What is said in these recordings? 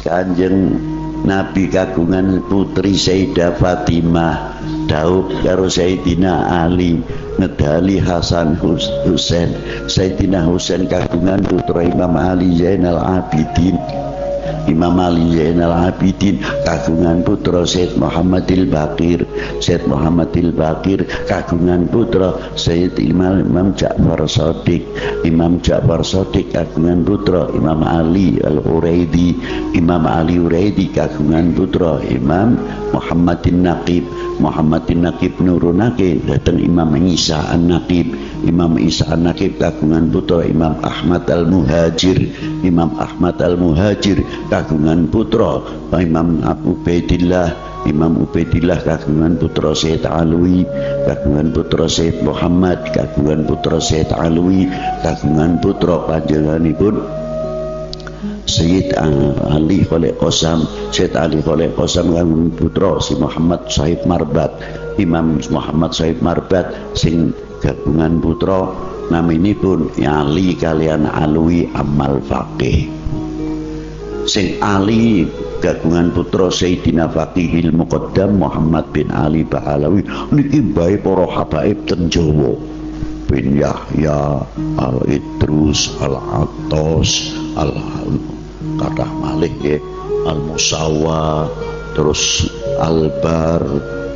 Kanjeng Nabi kagungan putri Sayyidah Fatimah Daud karo Sayyidina Ali ngedali Hasan Husain. Sayyidina Husain kagungan putra Imam Ali Zainal Abidin. Imam Ali Zainal Abidin kagungan putra Sayyid Muhammadil Baqir. Sayyid Muhammadil Baqir kagungan putra Sayyid Imam Ja'far Shadiq. Imam Ja'far Shadiq kagungan putra Imam Ali Al-Huraidi. Imam Ali Huraidi kagungan putra Imam Muhammadin Naqib. Muhammadin Naqib Nurun Naqib datang Imam Isa An-Naqib. Imam Isa An-Naqib kagungan putra Imam Ahmad Al-Muhajir. Imam Ahmad Al-Muhajir kagungan putra Imam Abu Ubaidillah. Imam Ubaidillah kagungan putra Sayyid Alwi. Kagungan putra Sayyid Muhammad. Kagungan putra Sayyid Alwi. Kagungan putra panjenenganipun Sayyid Ali Khalil Qasam. Sayyid Ali Khalil Qasam kagungan putra si Muhammad Sahib Marbat. Imam Muhammad Sahib Marbat sing kagungan putra naminipun Ali kalian Alwi Amal Faqih. Sing Ali kagungan putra Sayyidina Faqihil Muqaddam Muhammad bin Ali Ba'alawi niki bae para habaib ten Jawa. Bin Yahya Al-Idrus Al-Attas Kadah Malik Al-Musawwa terus Al-Bar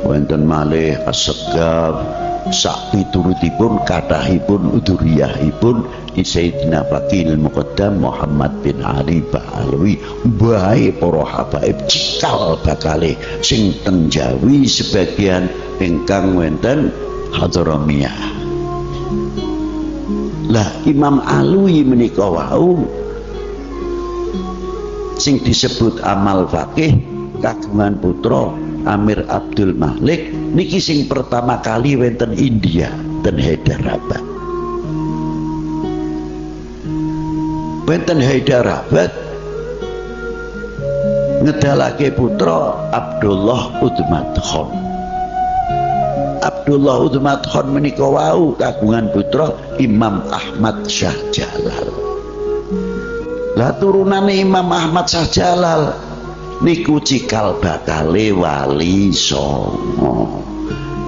wonten malih As-Segaf sak piturutipun kathahipun uduriyahipun Sayyidina Faqihil Muqaddam Muhammad bin Ali Ba'alawi bae para habaib cikal bakale sing ten Jawi sebagian ingkang wonten Hadramiyah. Lah Imam Alwi menika wau sing disebut Amal Faqih kagungan putra Amir Abdul Malik niki sing pertama kali wonten India ten Hyderabad. Wonten Hyderabad ngedalake putra Abdullah Udmat Khan. Abdullah Udmat Khan menika wau kagungan putra Imam Ahmad Shah Jalal. Lah turunane Imam Ahmad Shah Jalal niku cikal bakale wali songo.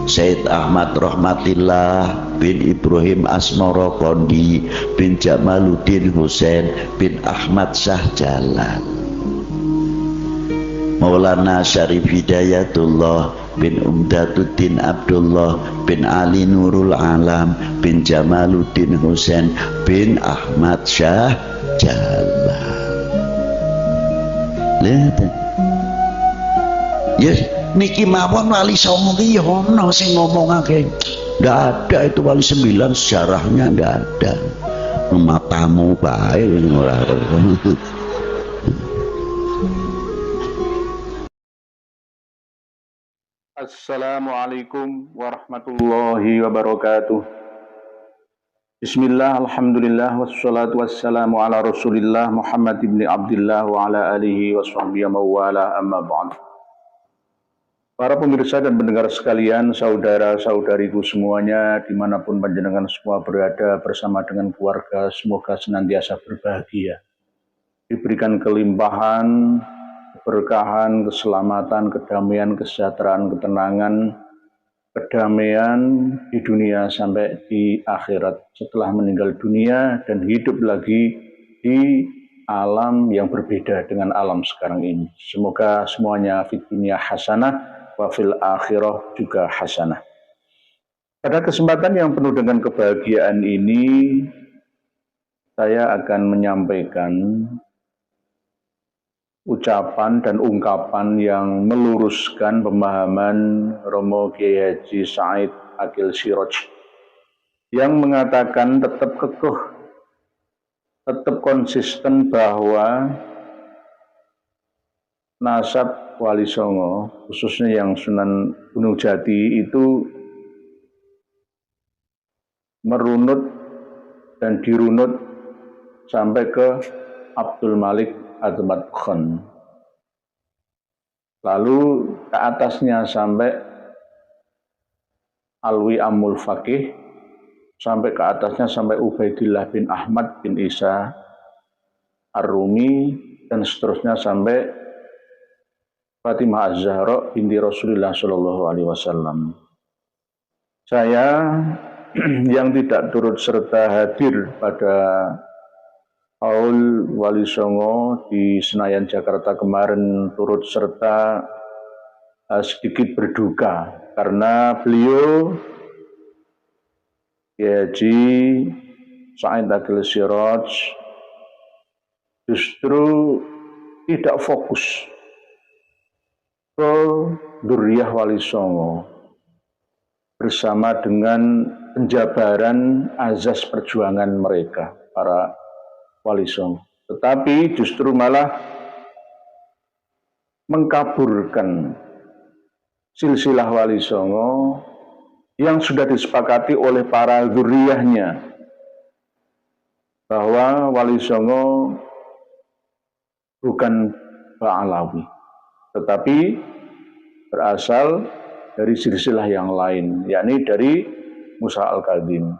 Sayyid Ahmad Rahmatillah bin Ibrahim Asmara Kondi bin Jamaluddin Husain bin Ahmad Shah Jalal. Maulana Syarif Hidayatullah bin Umdatuddin Abdullah bin Ali Nurul Alam bin Jamaluddin Husain bin Ahmad Shah Jalal. Lihat ya niki mawon wali songo ki ya ono sing ngomongake. Ndak ada itu wali 9 sejarahnya ndak ada. Matamu bae ora. Assalamualaikum warahmatullahi wabarakatuh. Bismillah, alhamdulillah, wassalatu wassalamu ala rasulillah Muhammad ibn Abdullah wa ala alihi wa sahbihi mawala amma ba'd. Para pemirsa dan pendengar sekalian, saudara-saudariku semuanya, dimanapun panjenengan semua berada bersama dengan keluarga, semoga senantiasa berbahagia, diberikan kelimpahan, keberkahan, keselamatan, kedamaian, kesejahteraan, ketenangan, kedamaian di dunia sampai di akhirat setelah meninggal dunia dan hidup lagi di alam yang berbeda dengan alam sekarang ini. Semoga semuanya fid dunya hasanah wa fil akhirah juga hasanah. Pada kesempatan yang penuh dengan kebahagiaan ini, saya akan menyampaikan ucapan dan ungkapan yang meluruskan pemahaman Romo Kiai Haji Said Akil Siraj yang mengatakan tetap kekeh, tetap konsisten bahwa nasab Wali Songo, khususnya yang Sunan Gunung Jati itu merunut dan dirunut sampai ke Abdul Malik Udmat Khan. Lalu ke atasnya sampai Alwi Amul Faqih, sampai ke atasnya sampai Ubaidillah bin Ahmad bin Isa Ar-Rumi, dan seterusnya sampai Fatimah Az-Zahra binti Rasulullah Shallallahu Alaihi Wasallam. Saya yang tidak turut serta hadir pada Haul Wali Songo di Senayan Jakarta kemarin turut serta sedikit berduka karena beliau Haji Said Agil Siraj justru tidak fokus ke Duriyah Wali Songo bersama dengan penjabaran azas perjuangan mereka para Wali Songo, tetapi justru malah mengkaburkan silsilah Wali Songo yang sudah disepakati oleh para dzurriyahnya bahwa Wali Songo bukan Ba'alawi, tetapi berasal dari silsilah yang lain, yakni dari Musa Al-Kadhim,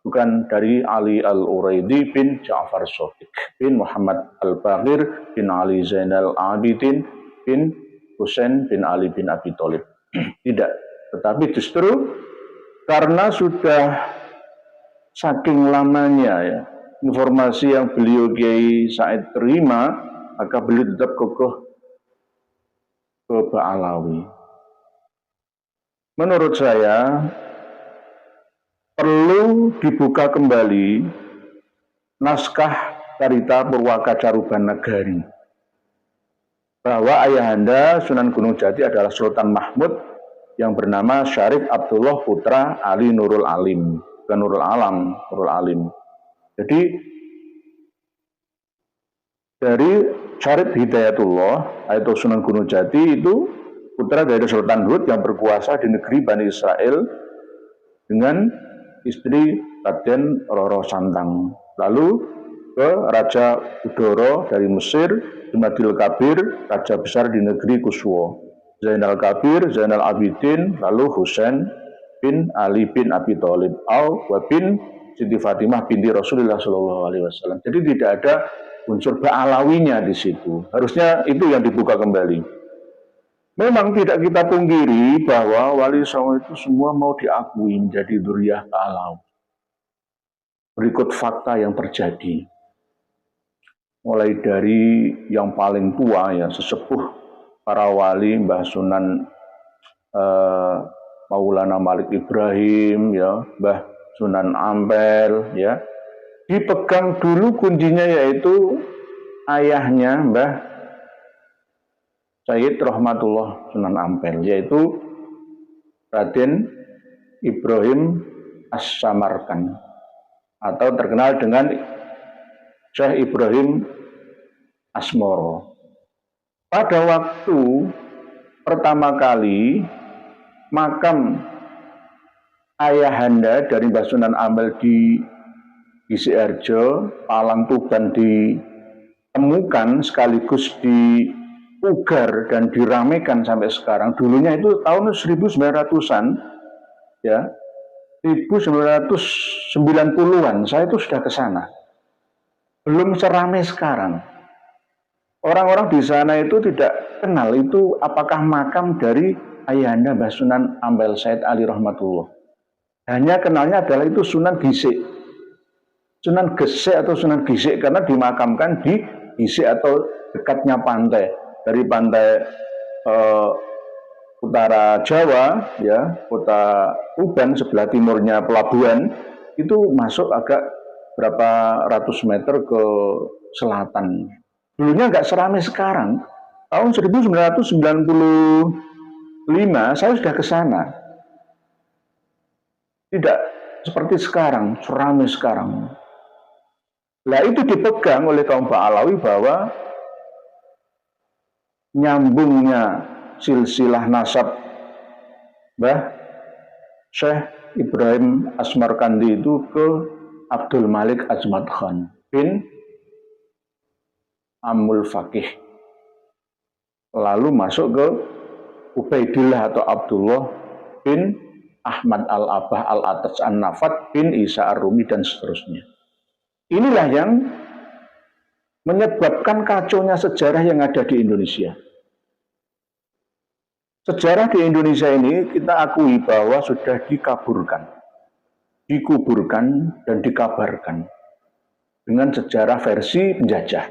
bukan dari Ali Al-Uraidi bin Ja'far Shadiq bin Muhammad Al-Baqir bin Ali Zainal Abidin bin Husain bin Ali bin Abi Thalib. Tidak, tetapi justru karena sudah saking lamanya ya informasi yang beliau Kiai Said terima, maka beliau tetap kokoh ke Ba'alawi. Menurut saya perlu dibuka kembali naskah Carita Purwaka Caruban Nagari bahwa ayahanda Sunan Gunung Jati adalah Sultan Mahmud yang bernama Syarif Abdullah Putra Ali Nurul Alim, bukan Nurul Alam, Nurul Alim. Jadi dari Syarif Hidayatullah yaitu Sunan Gunung Jati itu putra dari Sultan Hud yang berkuasa di negeri Bani Israel dengan istri Raden Roro Santang. Lalu ke Raja Udoro dari Mesir, Jumadil Kabir, raja besar di negeri Kuswo, Zainal Kabir, Zainal Abidin, lalu Husain bin Ali bin Abi Thalib, bin Siti Fatimah binti Rasulullah Shallallahu Alaihi Wasallam. Jadi tidak ada unsur Ba'alawinya di situ. Harusnya itu yang dibuka kembali. Memang tidak kita pungkiri bahwa Wali Songo itu semua mau diakui menjadi dzurriyyah Ba'alawi. Berikut fakta yang terjadi. Mulai dari yang paling tua ya sesepuh para wali Mbah Sunan Maulana Malik Ibrahim ya, Mbah Sunan Ampel ya. Dipegang dulu kuncinya yaitu ayahnya Mbah Sayyid Rahmatullah Sunan Ampel, yaitu Raden Ibrahim As-Samarkan atau terkenal dengan Syekh Ibrahim Asmoro. Pada waktu pertama kali makam ayahanda dari Mbah Sunan Ampel di Sidoarjo, Palang Tuban ditemukan sekaligus diugar dan diramaikan sampai sekarang. Dulunya itu tahun 1900-an ya, 1990-an saya itu sudah ke sana. Belum seramai sekarang. Orang-orang di sana itu tidak kenal itu apakah makam dari ayahanda Mbah Sunan Ampel Said Ali Rahmatullah. Hanya kenalnya adalah itu Sunan Gisik. Sunan Gesek atau Sunan Gisik karena dimakamkan di Gisik atau dekatnya pantai. Dari pantai utara Jawa ya, kota Tuban sebelah timurnya pelabuhan itu masuk agak berapa ratus meter ke selatan. Dulunya nggak seramai sekarang. Tahun 1995 saya sudah ke sana. Tidak seperti sekarang, seramai sekarang. Nah itu dipegang oleh kaum Ba'alawi bahwa nyambungnya silsilah nasab Mbah Syekh Ibrahim Asmarkandi itu ke Abdul Malik Azmat Khan bin Amul Faqih, lalu masuk ke Ubaidillah atau Abdullah bin Ahmad Al-Abah Al-Atas An-Nafat bin Isa Ar-Rumi dan seterusnya. Inilah yang menyebabkan kacaunya sejarah yang ada di Indonesia. Sejarah di Indonesia ini kita akui bahwa sudah dikuburkan dan dikabarkan dengan sejarah versi penjajah,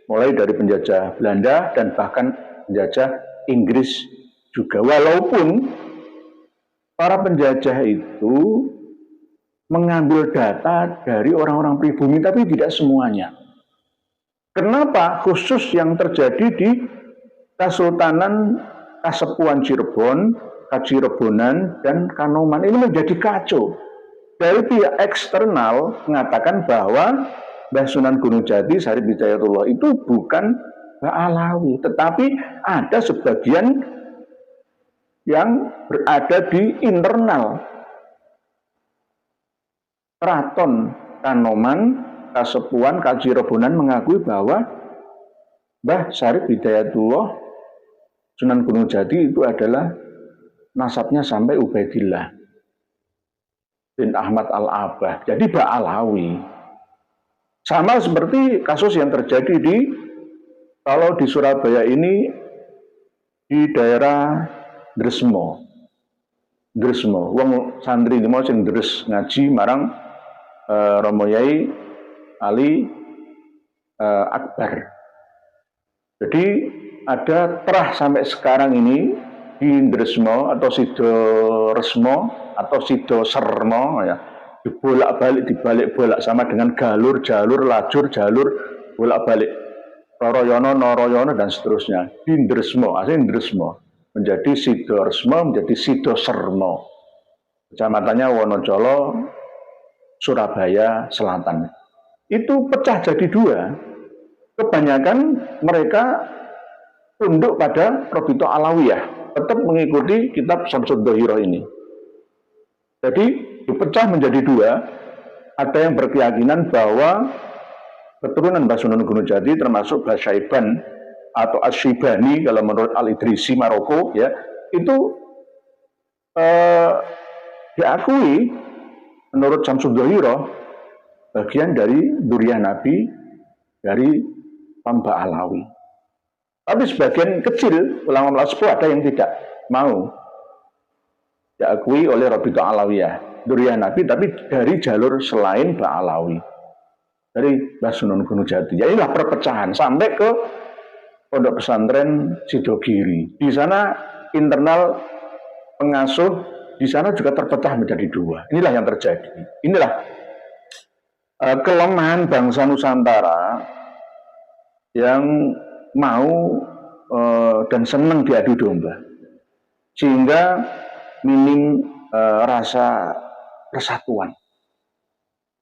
mulai dari penjajah Belanda dan bahkan penjajah Inggris juga. Walaupun para penjajah itu mengambil data dari orang-orang pribumi, tapi tidak semuanya. Kenapa? Khusus yang terjadi di Kesultanan Kasepuan Cirebon, Kacirebonan, dan Kanoman ini menjadi kacau. Dari pihak eksternal mengatakan bahwa Mbah Sunan Gunung Jati Syarif Hidayatullah itu bukan Mbah Alawi, tetapi ada sebagian yang berada di internal Keraton Kanoman, Kasepuan, Kacirebonan mengakui bahwa Mbah Syarif Hidayatullah Sunan Gunung Jati itu adalah nasabnya sampai Ubaidillah bin Ahmad Al-Abah, jadi Mbah Alawi. Sama seperti kasus yang terjadi kalau di Surabaya ini di daerah Dresmo, wong santri mau sing deres ngaji marang Romo Yai Ali Akbar. Jadi ada terah sampai sekarang ini di Dresmo atau Sido Resmo atau Sido Sermo ya, dibolak-balik dibalik-bolak sama dengan jalur, jalur bolak-balik Roroyono, Noroyono dan seterusnya. Di Dresmo, aslinya Dresmo menjadi Sido Resmo, menjadi Sido Sermo. Kecamatannya Wonocolo, Surabaya Selatan. Itu pecah jadi dua. Kebanyakan mereka tunduk pada Robito Alawiyah, tetap mengikuti kitab Syamsud Dohiro ini. Jadi dipecah menjadi dua. Ada yang berkeyakinan bahwa keturunan Mbah Sunan Gunung Jati termasuk Mbah Syaiban atau Asyibani kalau menurut Al-Idrisi Maroko ya, itu diakui menurut Syamsud Dohiro bagian dari Duriyah Nabi dari Mbah Alawi. Tapi sebagian kecil ulama sepuh ada yang tidak mau diakui oleh Robito Alawiyah, Duriyah Nabi, tapi dari jalur selain Mbah Alawi, dari Mbah Sunan Gunung Jati. Ya inilah perpecahan sampai ke pondok pesantren Sidogiri. Di sana internal pengasuh di sana juga terpecah menjadi dua. Inilah yang terjadi. Inilah kelemahan bangsa Nusantara yang mau dan senang diadu domba, sehingga minim rasa persatuan.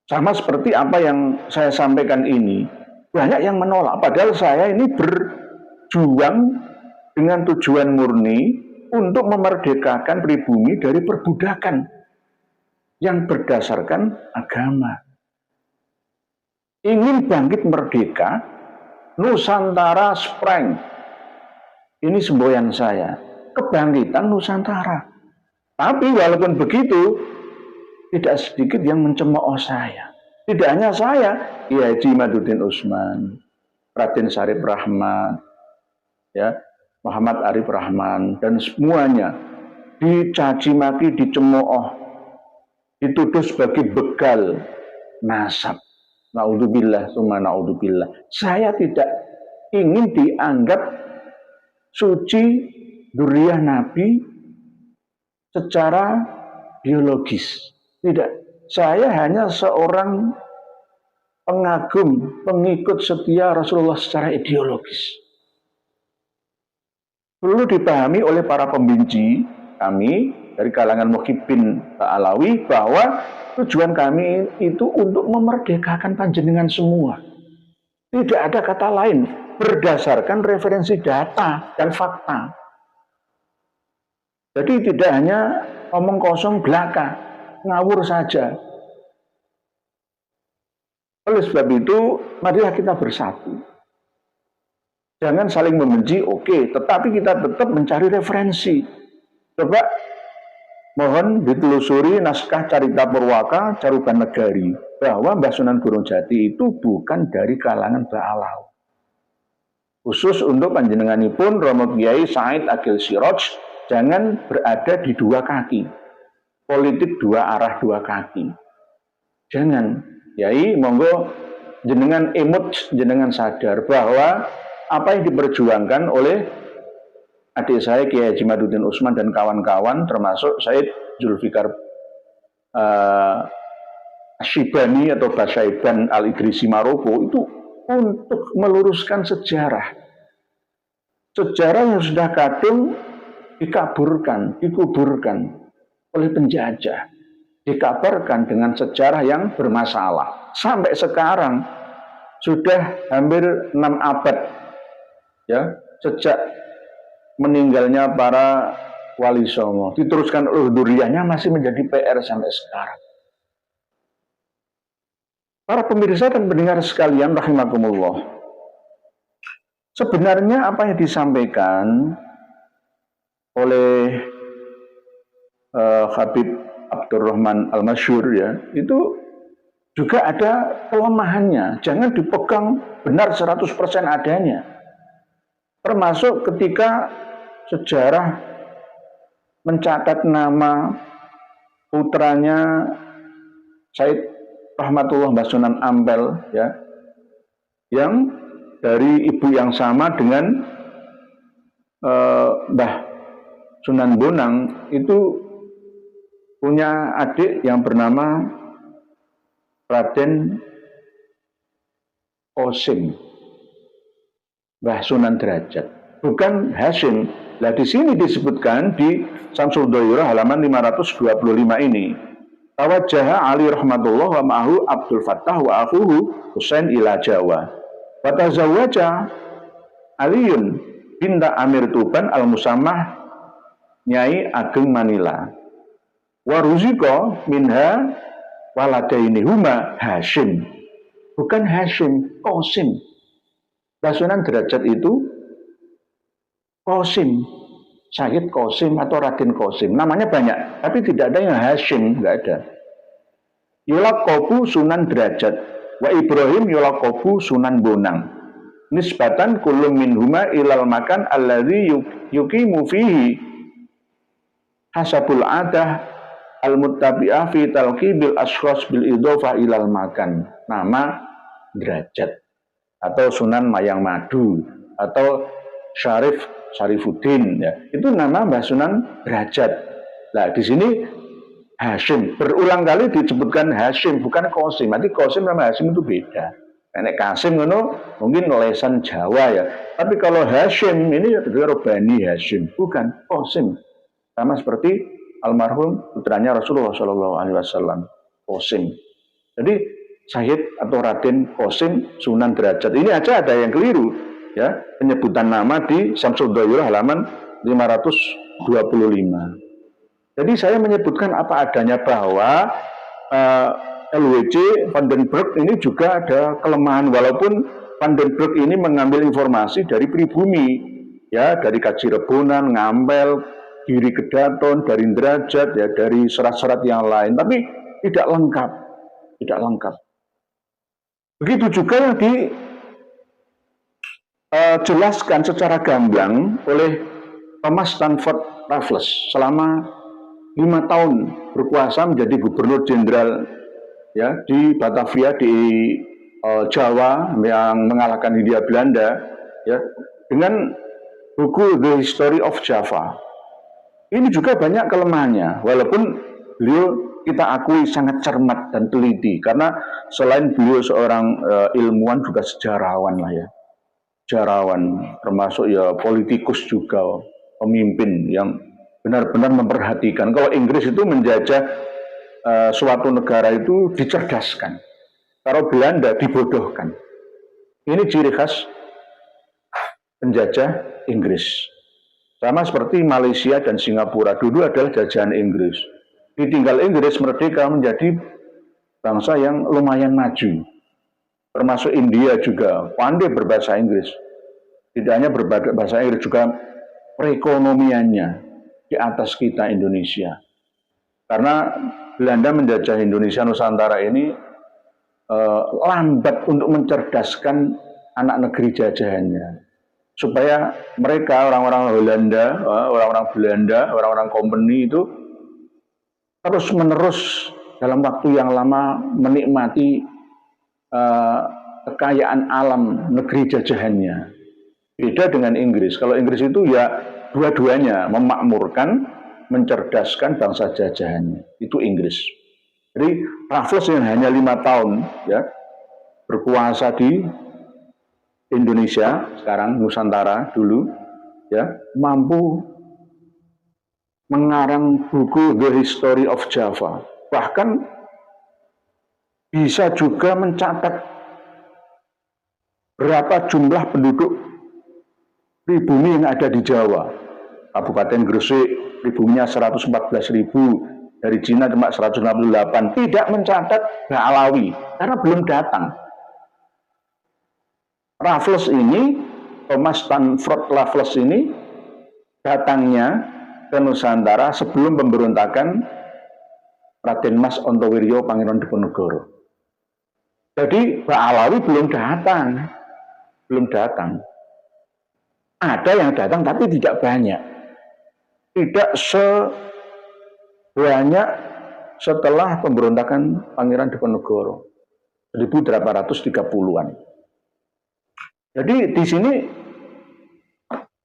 Sama seperti apa yang saya sampaikan ini, banyak yang menolak, padahal saya ini berjuang dengan tujuan murni untuk memerdekakan pribumi dari perbudakan yang berdasarkan agama. Ingin bangkit merdeka, Nusantara Spreng. Ini semboyan saya, kebangkitan Nusantara. Tapi walaupun begitu, tidak sedikit yang mencemooh saya. Tidak hanya saya, Kiai Haji Imaduddin Utsman, Raden Syarif Rahmat, ya, Muhammad Arif Rahman, dan semuanya dicaci maki, dicemooh, dituduh sebagai begal nasab. Naudzubillah, summa naudzubillah. Saya tidak ingin dianggap suci Duriyah Nabi secara biologis. Tidak. Saya hanya seorang pengagum, pengikut setia Rasulullah secara ideologis. Perlu dipahami oleh para pembenci kami dari kalangan Muhibbin Alawi bahwa tujuan kami itu untuk memerdekakan panjenengan semua. Tidak ada kata lain, berdasarkan referensi data dan fakta. Jadi tidak hanya omong kosong belaka, ngawur saja. Oleh sebab itu, marilah kita bersatu. Jangan saling membenci, oke, tetapi kita tetap mencari referensi. Coba mohon ditelusuri naskah Carita Purwaka Caruban Negari bahwa Mbah Sunan Gunung Jati itu bukan dari kalangan Mbah Alawi. Khusus untuk panjenenganipun Romo Kiai Said Agil Siraj jangan berada di dua kaki. Politik dua arah dua kaki. Jangan. Yai, monggo jenengan emut, jenengan sadar bahwa apa yang diperjuangkan oleh adik saya Kiai Haji Madudin Usman dan kawan-kawan termasuk Said Zulfikar Syibani atau Basyaiban Al-Idrisi Maroko itu untuk meluruskan sejarah. Sejarah yang sudah kadung dikaburkan, dikuburkan oleh penjajah. Dikabarkan dengan sejarah yang bermasalah. Sampai sekarang sudah hampir 6 abad ya, sejak meninggalnya para wali songo. Diteruskan oleh duriyahnya masih menjadi PR sampai sekarang. Para pemirsa dan pendengar sekalian rahimakumullah. Sebenarnya apa yang disampaikan oleh Habib Abdurrahman Al-Masyhur ya, itu juga ada kelemahannya. Jangan dipegang benar 100% adanya. Termasuk ketika sejarah mencatat nama putranya Said Rahmatullah Mbah Sunan Ampel ya, yang dari ibu yang sama dengan Mbah Sunan Bonang itu punya adik yang bernama Raden Qasim Mbah Sunan Derajat, bukan Hashim. Nah di sini disebutkan di Syamsul Dhairah halaman 525 ini. Tawajjaha Ali rahmatullah wa ma'ahu Abdul Fattah wa akhuhu Husain ila Jawa. Wa tazawwaja Aliun binta Amir Tuban al-Musammah Nyai Ageng Manila. Wa ruzika minha waladaini huma Hashim. Bukan Hashim, Qasim. Sunan Derajat itu Qasim. Syahid Qasim atau Raden Qasim. Namanya banyak, tapi tidak ada yang Hashim, enggak ada. Yulaqabu Sunan Derajat wa Ibrahim yulaqabu Sunan Bonang. Nisbatan kullu minhuma ilal makan alladzi yuqimu fihi hasabul adah al-muttabi'ah fi talqibil ashkhas bil idhofah ilal makan. Nama Derajat atau Sunan Mayang Madu atau Syarifuddin ya. Itu nama Mbah Sunan Derajat. Nah, di sini Hashim berulang kali disebutkan Hashim bukan Qasim. Nanti Qasim sama Hashim itu beda. Nek Qasim ngono mungkin lesan Jawa ya. Tapi kalau Hashim ini dari Bani Hashim, bukan Qasim. Sama seperti almarhum putranya Rasulullah Shallallahu alaihi wasallam, Qasim. Jadi Syahid atau Raden Qasim Sunan Derajat. Ini aja ada yang keliru ya, penyebutan nama di Syamsul Dhairah halaman 525. Jadi saya menyebutkan apa adanya bahwa LWC Vandenberg ini juga ada kelemahan, walaupun Vandenberg ini mengambil informasi dari pribumi ya, dari Kacirebonan, Ngampel, Giri Kedaton, dari Derajat ya, dari serat-serat yang lain, tapi tidak lengkap, tidak lengkap. Begitu juga yang dijelaskan secara gamblang oleh Thomas Stanford Raffles selama 5 tahun berkuasa menjadi gubernur jenderal ya di Batavia di Jawa yang mengalahkan Hindia Belanda ya, dengan buku The History of Java. Ini juga banyak kelemahannya, walaupun beliau kita akui sangat cermat dan teliti, karena selain beliau seorang ilmuwan juga sejarawan lah ya, sejarawan, termasuk ya politikus juga, pemimpin yang benar-benar memperhatikan. Kalau Inggris itu menjajah suatu negara itu dicerdaskan, kalau Belanda dibodohkan. Ini ciri khas penjajah Inggris. Sama seperti Malaysia dan Singapura dulu adalah jajahan Inggris. Ditinggal Inggris merdeka menjadi bangsa yang lumayan maju. Termasuk India juga pandai berbahasa Inggris. Tidak hanya berbahasa Inggris, juga perekonomiannya di atas kita Indonesia. Karena Belanda menjajah Indonesia Nusantara ini lambat untuk mencerdaskan anak negeri jajahannya. supaya mereka orang-orang Belanda, orang-orang company itu terus-menerus dalam waktu yang lama menikmati kekayaan alam negeri jajahannya. Beda dengan Inggris. Kalau Inggris itu ya dua-duanya memakmurkan, mencerdaskan bangsa jajahannya. Itu Inggris. Jadi Raffles yang hanya 5 tahun ya berkuasa di Indonesia sekarang Nusantara dulu ya mampu mengarang buku The History of Java, bahkan bisa juga mencatat berapa jumlah penduduk pribumi yang ada di Jawa. Kabupaten Gresik pribuminya 114.000, dari Cina cuma 168, tidak mencatat Alawi karena belum datang. Raffles ini, Thomas Stamford Raffles ini datangnya ke Nusantara sebelum pemberontakan Raden Mas Ontowiryo Pangeran Diponegoro. Jadi Mbak Alawi belum datang. Ada yang datang tapi tidak banyak. Tidak sebanyak setelah pemberontakan Pangeran Diponegoro 1830-an. Jadi di sini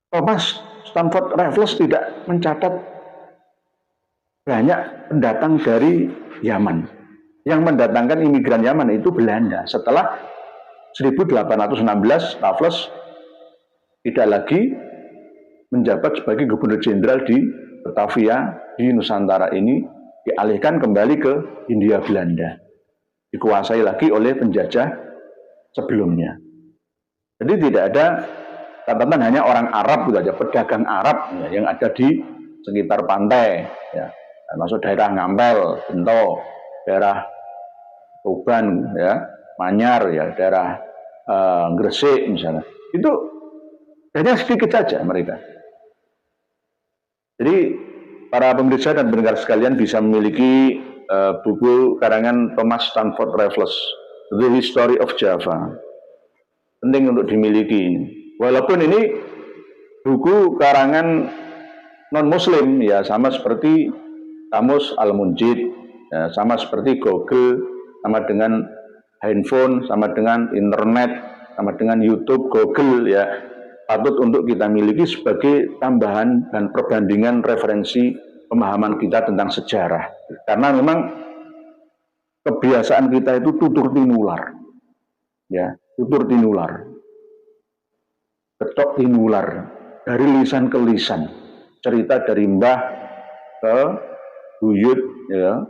Thomas Stamford Raffles tidak mencatat banyak pendatang dari Yaman. Yang mendatangkan imigran Yaman itu Belanda. Setelah 1816 Raffles tidak lagi menjabat sebagai gubernur jenderal di Batavia di Nusantara ini, dialihkan kembali ke Hindia Belanda. Dikuasai lagi oleh penjajah sebelumnya. Jadi tidak ada catatan, hanya orang Arab gitu aja, pedagang Arab ya, yang ada di sekitar pantai ya, termasuk daerah Ngampel, Bento, daerah Tuban ya, Manyar ya, daerah Gresik misalnya. Itu hanya sedikit saja mereka. Jadi para pemirsa dan pendengar sekalian bisa memiliki buku karangan Thomas Stamford Raffles, The History of Java. Penting untuk dimiliki. Walaupun ini buku karangan non-muslim ya, sama seperti Kamus Al-Munjid, ya, sama seperti Google, sama dengan handphone, sama dengan internet, sama dengan YouTube, Google ya, patut untuk kita miliki sebagai tambahan dan perbandingan referensi pemahaman kita tentang sejarah. Karena memang kebiasaan kita itu tutur tinular. Ya, tutur tinular. Ketok tinular, dari lisan ke lisan. Cerita dari mbah ke buyut ya,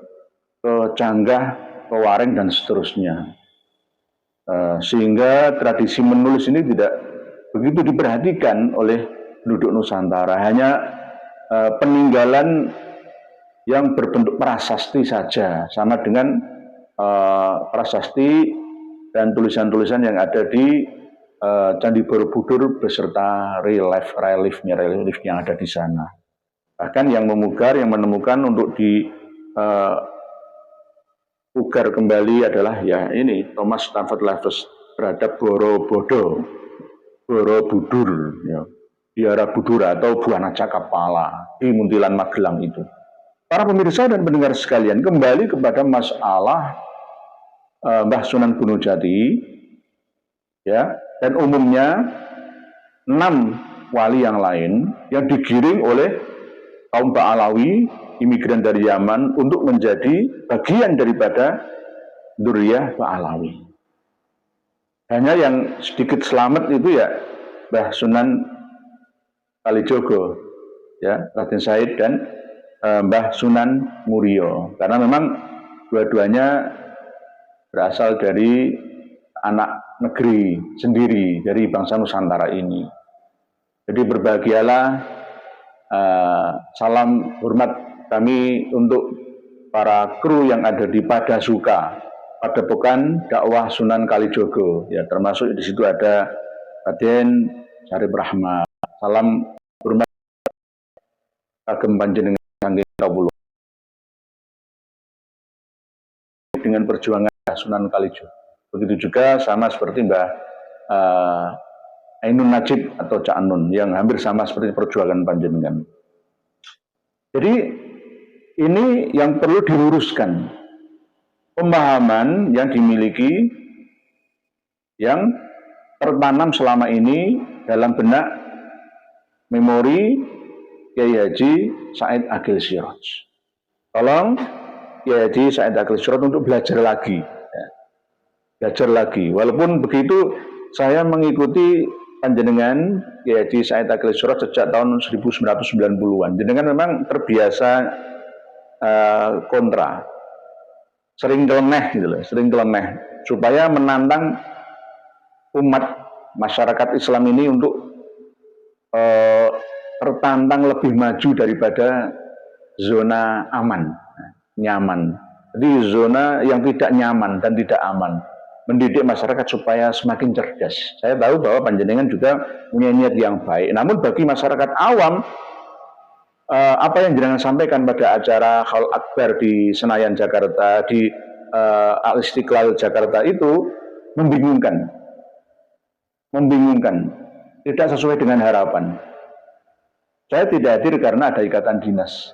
ke canggah, ke wareng dan seterusnya. Sehingga tradisi menulis ini tidak begitu diperhatikan oleh penduduk Nusantara, hanya peninggalan yang berbentuk prasasti saja, sama dengan prasasti dan tulisan-tulisan yang ada di Candi Borobudur beserta relief yang ada di sana. Bahkan yang memugar, yang menemukan untuk ugar kembali adalah ya ini Thomas Stamford Raffles terhadap Borobudur, ya, Biara Budura atau Buana Cakapala di Muntilan Magelang itu. Para pemirsa dan pendengar sekalian, kembali kepada masalah Mbah Sunan Gunung Jati, ya, dan umumnya 6 wali yang lain yang digiring oleh kaum Ba'alawi, imigran dari Yaman, untuk menjadi bagian daripada Dzurriyyah Ba'alawi. Hanya yang sedikit selamat itu ya Mbah Sunan Kalijogo, ya, Raden Said dan Mbah Sunan Muria, karena memang dua-duanya berasal dari anak negeri sendiri dari bangsa Nusantara ini. Jadi berbahagialah, salam hormat kami untuk para kru yang ada di Padasuka, Padepokan Dakwah Sunan Kalijogo, ya, termasuk di situ ada Raden Syarif Rahmat. Salam hormat kagem panjenengan saking kawula dengan perjuangan Sunan Kalijogo. Begitu juga sama seperti Mbah Ainun Najib atau Cak Nun yang hampir sama seperti perjuangan panjenengan. Jadi ini yang perlu diluruskan. Pemahaman yang dimiliki yang tertanam selama ini dalam benak memori Kiai Haji Said Agil Siraj. Tolong Kiai Haji Said Agil Siraj untuk belajar lagi. Ya. Belajar lagi. Walaupun begitu, saya mengikuti panjenengan Kiai Haji Said Agil Siraj sejak tahun 1990-an. Jenengan memang terbiasa kontra. Sering teleneh gitu loh, sering teleneh. Supaya menantang umat masyarakat Islam ini untuk tertantang lebih maju daripada zona aman, nyaman. Jadi zona yang tidak nyaman dan tidak aman. Mendidik masyarakat supaya semakin cerdas. Saya tahu bahwa panjenengan juga punya niat yang baik. Namun bagi masyarakat awam, apa yang jenengan sampaikan pada acara Haul Akbar di Senayan Jakarta, di Al-Istiqlal Jakarta itu membingungkan. Membingungkan. Tidak sesuai dengan harapan. Saya tidak hadir karena ada ikatan dinas.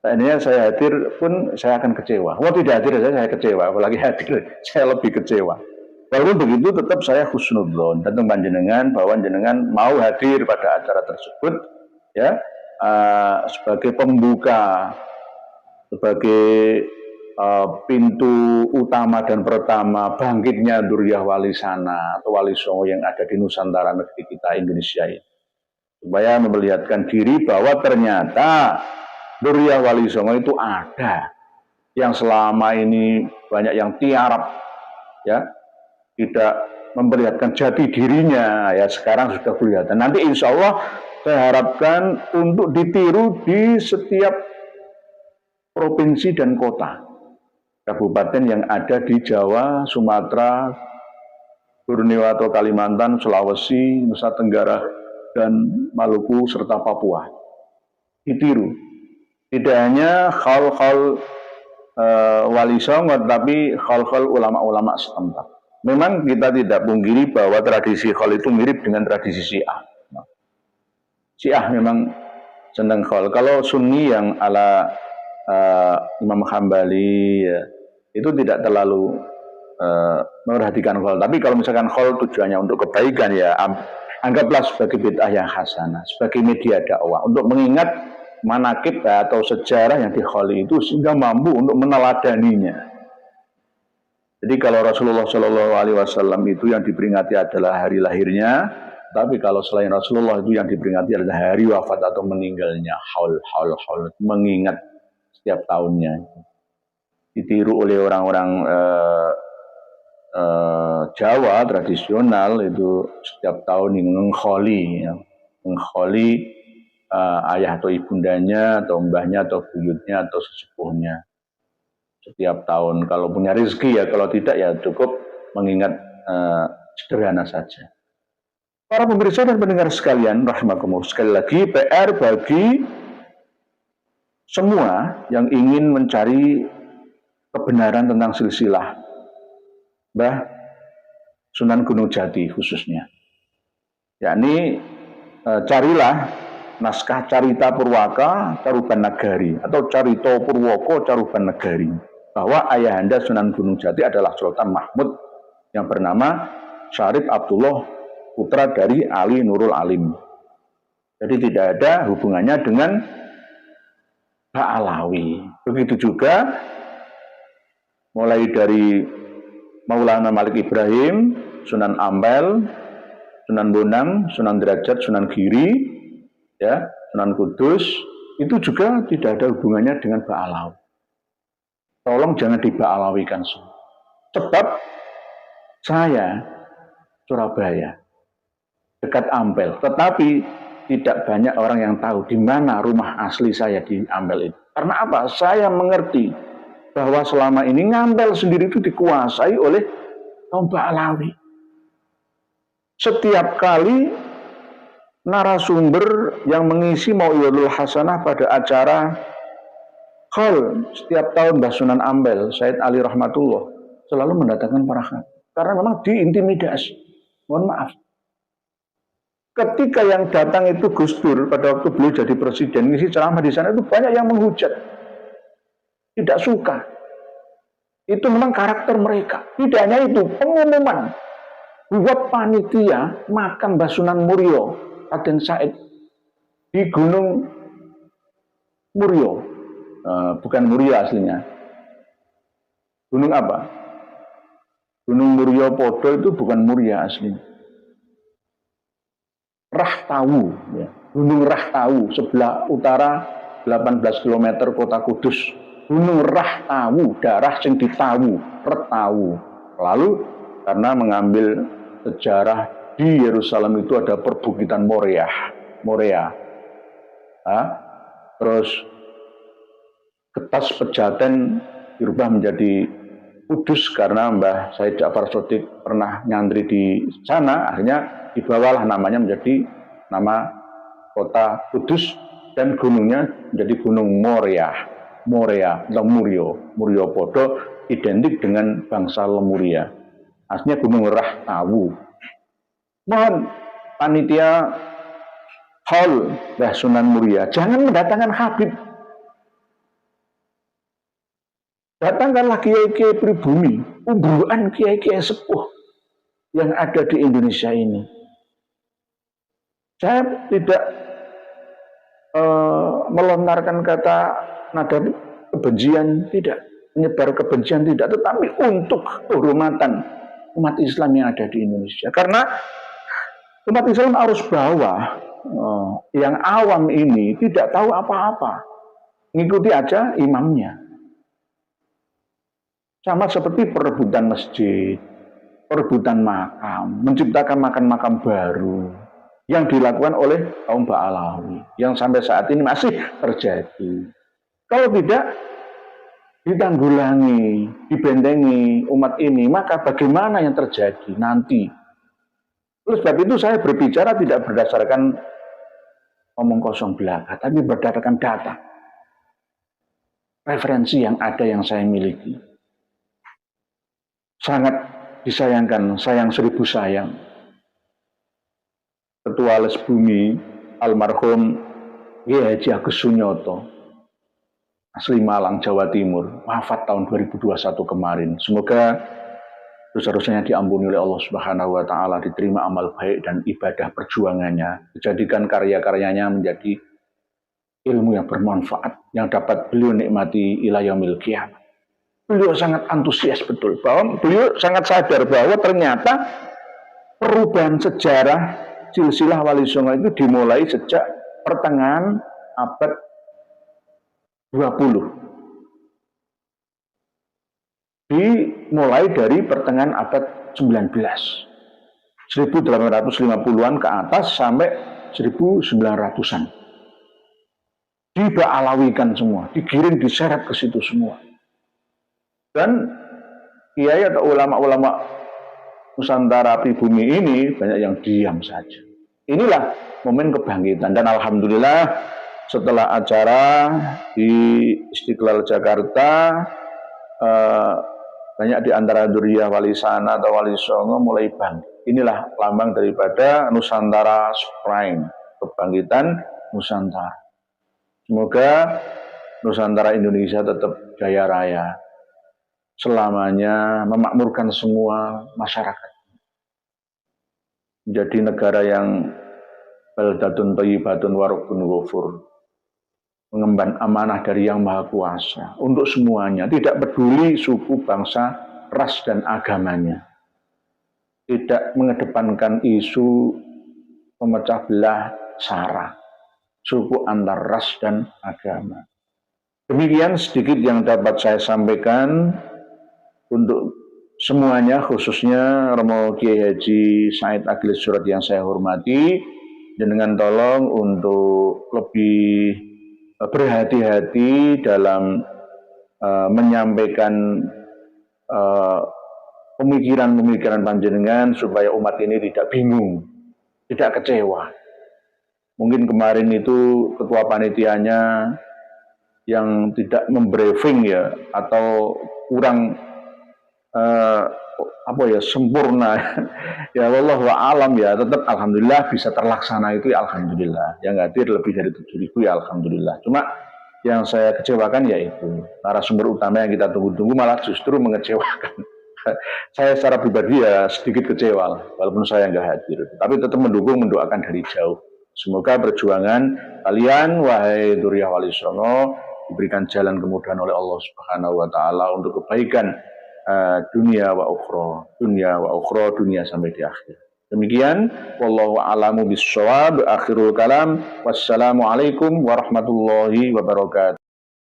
Seandainya saya hadir pun saya akan kecewa. Kalau tidak hadir saya kecewa, apalagi hadir saya lebih kecewa. Walaupun begitu tetap saya husnudzon tentang panjenengan bahwa jenengan mau hadir pada acara tersebut, ya, sebagai pembuka, sebagai pintu utama dan pertama bangkitnya Dzurriyyah Wali Sana atau Wali Songo yang ada di Nusantara negeri kita Indonesia ini. Supaya memperlihatkan diri bahwa ternyata Dzurriyyah Wali Songo itu ada, yang selama ini banyak yang tiarap, ya, tidak memperlihatkan jati dirinya, ya sekarang sudah kelihatan. Nanti insya Allah saya harapkan untuk ditiru di setiap provinsi dan kota, kabupaten yang ada di Jawa, Sumatera, Borneo atau Kalimantan, Sulawesi, Nusa Tenggara, dan Maluku, serta Papua. Ditiru. Tidak hanya khol-khol Wali Songo, tapi khol-khol ulama-ulama setempat. Memang kita tidak pungkiri bahwa tradisi khol itu mirip dengan tradisi Syiah. Syiah memang senang khol. Kalau Sunni yang ala Imam Hambali, ya, itu tidak terlalu memperhatikan khol. Tapi kalau misalkan khol tujuannya untuk kebaikan, ya anggaplah sebagai bid'ah yang hasanah, sebagai media dakwah untuk mengingat manakib atau sejarah yang dikholi itu sehingga mampu untuk meneladaninya. Jadi kalau Rasulullah Shallallahu Alaihi Wasallam itu yang diperingati adalah hari lahirnya, tapi kalau selain Rasulullah itu yang diperingati adalah hari wafat atau meninggalnya, haul, mengingat setiap tahunnya. Ditiru oleh orang-orang Jawa tradisional itu setiap tahun mengkholi, ya, mengkholi ayah atau ibundanya atau mbahnya atau buyutnya atau sesepuhnya setiap tahun. Kalau punya rezeki, ya, kalau tidak ya cukup mengingat sederhana saja. Para pemirsa dan pendengar sekalian, rahimakumullah, sekali lagi PR bagi semua yang ingin mencari kebenaran tentang silsilah Mbah Sunan Gunung Jati khususnya, yakni carilah naskah Carita Purwaka Caruban Nagari atau Carito Purwoko Caruban Nagari, bahwa ayahanda Sunan Gunung Jati adalah Sultan Mahmud yang bernama Syarif Abdullah, putra dari Ali Nurul Alim. Jadi tidak ada hubungannya dengan Ba'alawi. Begitu juga mulai dari Maulana Malik Ibrahim, Sunan Ampel, Sunan Bonang, Sunan Derajat, Sunan Giri, ya, Sunan Kudus, itu juga tidak ada hubungannya dengan Ba'alawi. Tolong jangan di-Ba'alawikan semua. Sebab saya Surabaya, dekat Ampel, tetapi tidak banyak orang yang tahu di mana rumah asli saya di Ampel itu. Karena apa? Saya mengerti bahwa selama ini Ngampel sendiri itu dikuasai oleh kaum Ba'alawi. Setiap kali narasumber yang mengisi Mau'idul Hasanah pada acara Khol setiap tahun Mbah Sunan Ampel, Said Ali Rahmatullah, selalu mendatangkan para khatib. Karena memang diintimidasi. Mohon maaf. Ketika yang datang itu Gus Dur pada waktu beliau jadi presiden, ngisi ceramah di sana itu banyak yang menghujat, tidak suka. Itu memang karakter mereka. Tidak hanya itu, pengumuman buat panitia makam Basunan Murio Raden Said di Gunung Murio, bukan Murio aslinya. Gunung apa? Gunung Murio Podo itu bukan Muria aslinya. Rahtawu, ya. Gunung Rahtawu, sebelah utara 18 km kota Kudus. Gunung Rahtawu, darah sing ditawu, Retawu. Lalu karena mengambil sejarah di Yerusalem itu ada perbukitan Moria. Terus Getas Pejaten dirubah menjadi Kudus karena Mbah Said Ja'far Shodiq pernah nyantri di sana, akhirnya dibawalah namanya menjadi nama kota Kudus dan gunungnya menjadi Gunung Moria atau Murio Podo identik dengan bangsa Lemuria. Aslinya Gunung Rahtawu. Mohon panitia Hall Mbah Sunan Muria jangan mendatangkan Habib. Datangkanlah kiai-kiai pribumi, umbuan kiai-kiai sepuh yang ada di Indonesia ini. Saya tidak melontarkan kata nada kebencian, tidak. Menyebar kebencian, tidak. Tetapi untuk kehormatan umat Islam yang ada di Indonesia. Karena umat Islam harus bawa yang awam ini tidak tahu apa-apa. Ngikuti aja imamnya. Sama seperti perebutan masjid, perebutan makam, menciptakan makam-makam baru yang dilakukan oleh kaum Ba'alawi yang sampai saat ini masih terjadi. Kalau tidak ditanggulangi, dibentengi umat ini, maka bagaimana yang terjadi nanti? Oleh sebab itu saya berbicara tidak berdasarkan omong kosong belaka, tapi berdasarkan data, referensi yang ada yang saya miliki. Sangat disayangkan, sayang seribu sayang. Ketua Les Bumi almarhum Kiai Haji Agus Sunyoto, asli Malang, Jawa Timur, wafat tahun 2021 kemarin. Semoga dosa-dosanya diampuni oleh Allah Subhanahu wa taala, diterima amal baik dan ibadah perjuangannya, dijadikan karya-karyanya menjadi ilmu yang bermanfaat yang dapat beliau nikmati ila yaumil qiyamah. Beliau sangat antusias betul bahwa beliau sangat sadar bahwa ternyata perubahan sejarah silsilah Wali Songo itu dimulai sejak pertengahan abad 20. Dimulai dari pertengahan abad 19. 1850-an ke atas sampai 1900-an. Diba'alawikan semua, digiring, diseret ke situ semua. Dan kiai atau ulama-ulama Nusantara pribumi ini banyak yang diam saja. Inilah momen kebangkitan. Dan alhamdulillah setelah acara di Istiqlal Jakarta, banyak di antara Duriyah Wali Sana atau Wali Songo mulai bangkit. Inilah lambang daripada Nusantara Spring, kebangkitan Nusantara. Semoga Nusantara Indonesia tetap jaya raya, selamanya memakmurkan semua masyarakat. Menjadi negara yang baldatun thayyibatun wa rabbun ghafur. Mengemban amanah dari Yang Maha Kuasa untuk semuanya, tidak peduli suku, bangsa, ras dan agamanya. Tidak mengedepankan isu memecah belah sara suku antar ras dan agama. Demikian sedikit yang dapat saya sampaikan untuk semuanya, khususnya Romo Kiai Haji Said Agil Surat yang saya hormati, dengan tolong untuk lebih berhati-hati dalam menyampaikan pemikiran-pemikiran panjenengan supaya umat ini tidak bingung, tidak kecewa. Mungkin kemarin itu ketua panitianya yang tidak membriefing ya, atau kurang apa ya, sempurna. Ya wallahu alam ya, tetap alhamdulillah bisa terlaksana itu ya alhamdulillah. Yang hadir lebih dari 7.000 ya alhamdulillah. Cuma yang saya kecewakan yaitu narasumber utama yang kita tunggu-tunggu malah justru mengecewakan. Saya secara pribadi ya sedikit kecewa walaupun saya nggak hadir. Tapi tetap mendukung, mendoakan dari jauh. Semoga perjuangan kalian wahai Dzurriyyah Wali Songo diberikan jalan kemudahan oleh Allah Subhanahu wa taala untuk kebaikan dunia wa ukhra, dunia sampai di akhir. Demikian, wallahu a'lamu bissawab. Akhirul kalam. Wassalamualaikum warahmatullahi wabarakatuh.